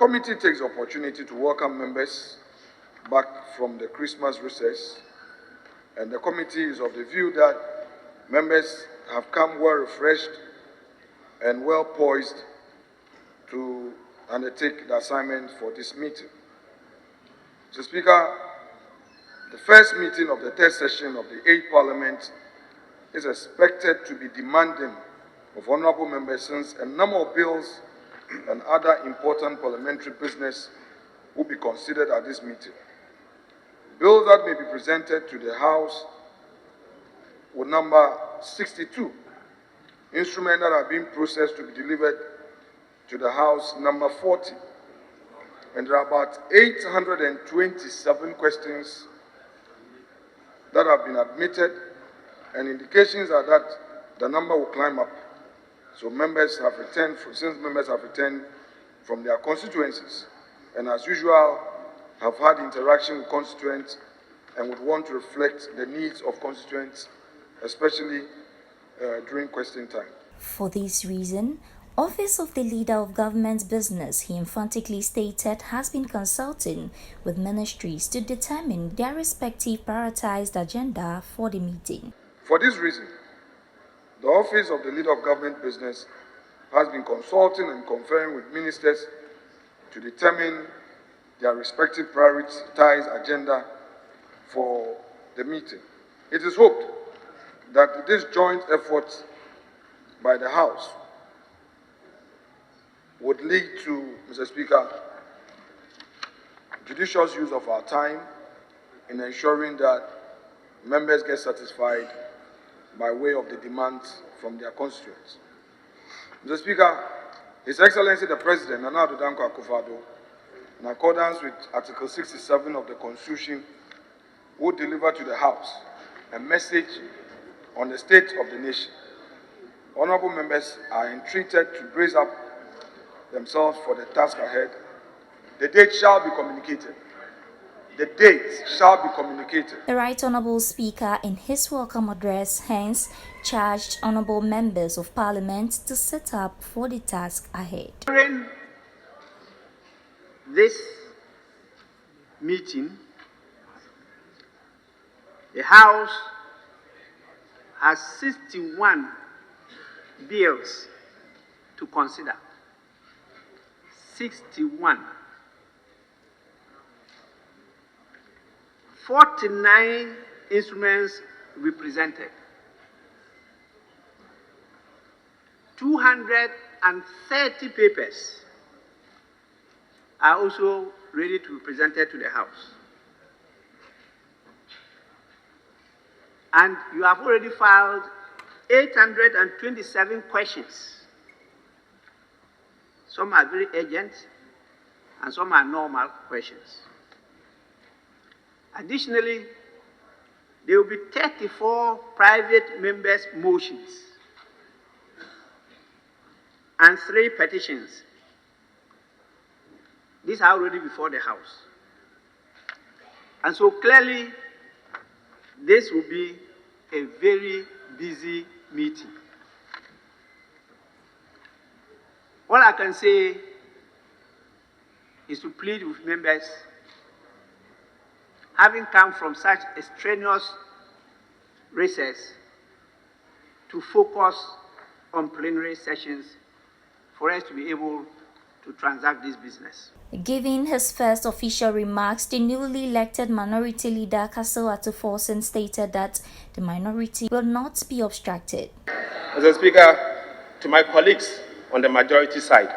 committee takes the opportunity to welcome members back from the Christmas recess, and the committee is of the view that members have come well refreshed and well poised to undertake the assignment for this meeting. Mr. Speaker, the first meeting of the third session of the 8th Parliament is expected to be demanding of honourable members, since a number of bills and other important parliamentary business will be considered at this meeting. Bills that may be presented to the House will number 62. Instruments that are being processed to be delivered to the House number 40. And there are about 827 questions that have been admitted, and indications are that the number will climb up. So members have returned, since members have returned from their constituencies, and as usual, have had interaction with constituents and would want to reflect the needs of constituents, especially during question time. For this reason, Office of the Leader of Government Business, he emphatically stated, has been consulting with ministries to determine their respective prioritized agenda for the meeting. For this reason, the Office of the Leader of Government Business has been consulting and conferring with ministers to determine their respective prioritized agenda for the meeting. It is hoped that this joint effort by the House would lead to, Mr. Speaker, judicious use of our time in ensuring that members get satisfied by way of the demands from their constituents. Mr. Speaker, His Excellency the President, Nana Addo Dankwa Akufo-Addo, in accordance with Article 67 of the Constitution, will deliver to the House a message on the state of the nation. Honourable members are entreated to brace up themselves for the task ahead. The date shall be communicated. The date shall be communicated. The Right Honourable Speaker, in his welcome address, hence charged honourable members of Parliament to set up for the task ahead. During this meeting, the House has 61 bills to consider. 61. 49 instruments represented. 230 papers are also ready to be presented to the House. And you have already filed 827 questions. Some are very urgent, and some are normal questions. Additionally, there will be 34 private members' motions and 3 petitions. These are already before the House. And so clearly, this will be a very busy meeting. All I can say is to plead with members, having come from such a strenuous recess, to focus on plenary sessions for us to be able to transact this business. Giving his first official remarks, the newly elected Minority Leader Castle Atuforsen stated that the minority will not be obstructed. Mr. Speaker, to my colleagues on the majority side,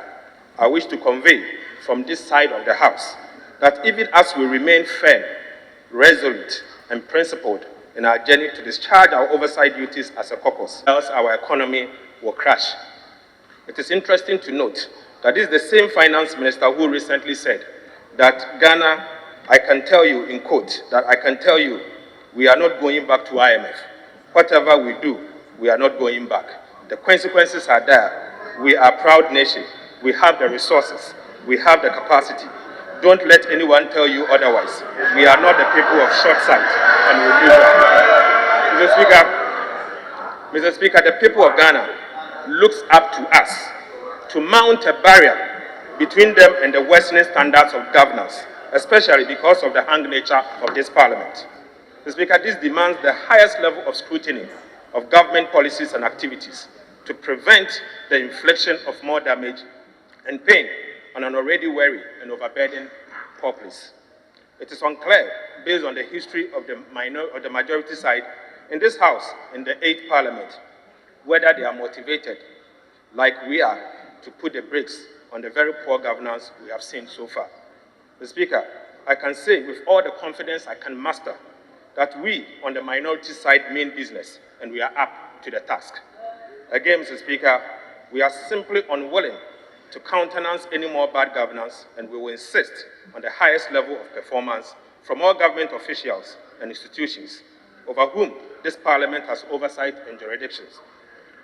I wish to convey from this side of the House that even as we remain firm, resolute, and principled in our journey to discharge our oversight duties as a caucus, else our economy will crash. It is interesting to note that this is the same finance minister who recently said that Ghana, I can tell you, in quote, that I can tell you, we are not going back to IMF. Whatever we do, we are not going back. The consequences are there. We are a proud nation. We have the resources. We have the capacity. Don't let anyone tell you otherwise. We are not the people of short sight, and we will do that. Mr. Speaker, the people of Ghana looks up to us to mount a barrier between them and the worsening standards of governance, especially because of the hung nature of this Parliament. Mr. Speaker, this demands the highest level of scrutiny of government policies and activities to prevent the infliction of more damage and pain on an already weary and overburdened populace. It is unclear, based on the history of the majority side in this House, in the 8th Parliament, whether they are motivated, like we are, to put the brakes on the very poor governance we have seen so far. Mr. Speaker, I can say with all the confidence I can muster that we on the minority side mean business and we are up to the task. Again, Mr. Speaker, we are simply unwilling to countenance any more bad governance, and we will insist on the highest level of performance from all government officials and institutions over whom this Parliament has oversight and jurisdictions.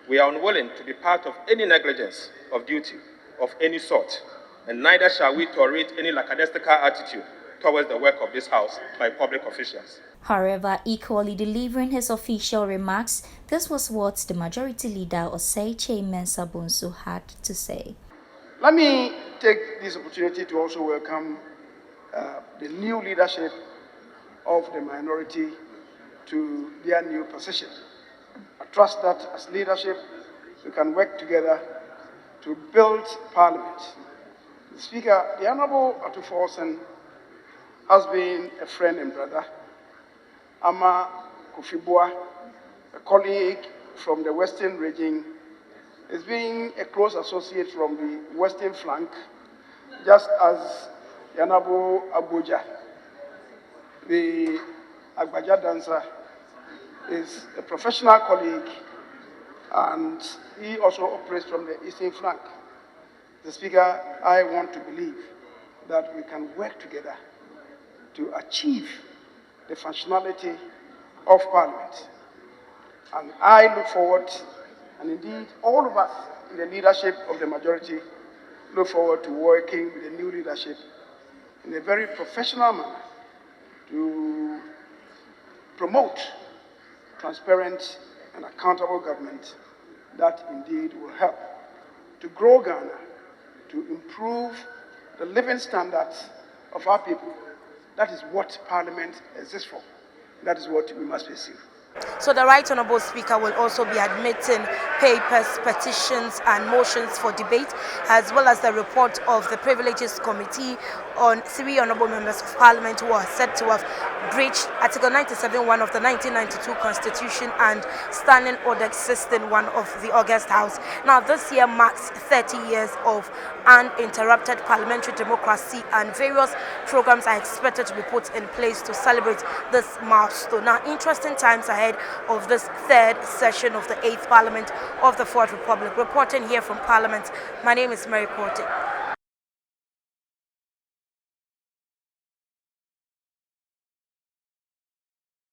We are unwilling to be part of any negligence of duty of any sort, and neither shall we tolerate any lackadaisical attitude towards the work of this House by public officials. However, equally delivering his official remarks, this was what the Majority Leader Osei Mensah Bonsu had to say. Let me take this opportunity to also welcome the new leadership of the minority to their new position. I trust that as leadership, we can work together to build Parliament. The Speaker, the Honourable Atuforsen has been a friend and brother. Ama Kufibua, a colleague from the Western region, is being a close associate from the Western flank, just as Yanabo Abuja, the Agbaja dancer, is a professional colleague, and he also operates from the Eastern flank. The Speaker, I want to believe that we can work together to achieve the functionality of Parliament. And I look forward, and indeed all of us in the leadership of the majority look forward to working with the new leadership in a very professional manner to promote transparent and accountable government that indeed will help to grow Ghana, to improve the living standards of our people. That is what Parliament exists for. That is what we must pursue. So the Right Honourable Speaker will also be admitting papers, petitions and motions for debate, as well as the report of the Privileges Committee on 3 honourable members of Parliament who are said to have breached Article 97(1) of the 1992 Constitution and Standing Order 16(1) of the August House. Now, this year marks 30 years of uninterrupted parliamentary democracy, and various programs are expected to be put in place to celebrate this milestone. Now, interesting times ahead of this third session of the 8th Parliament of the 4th Republic. Reporting here from Parliament, my name is Mary Korte.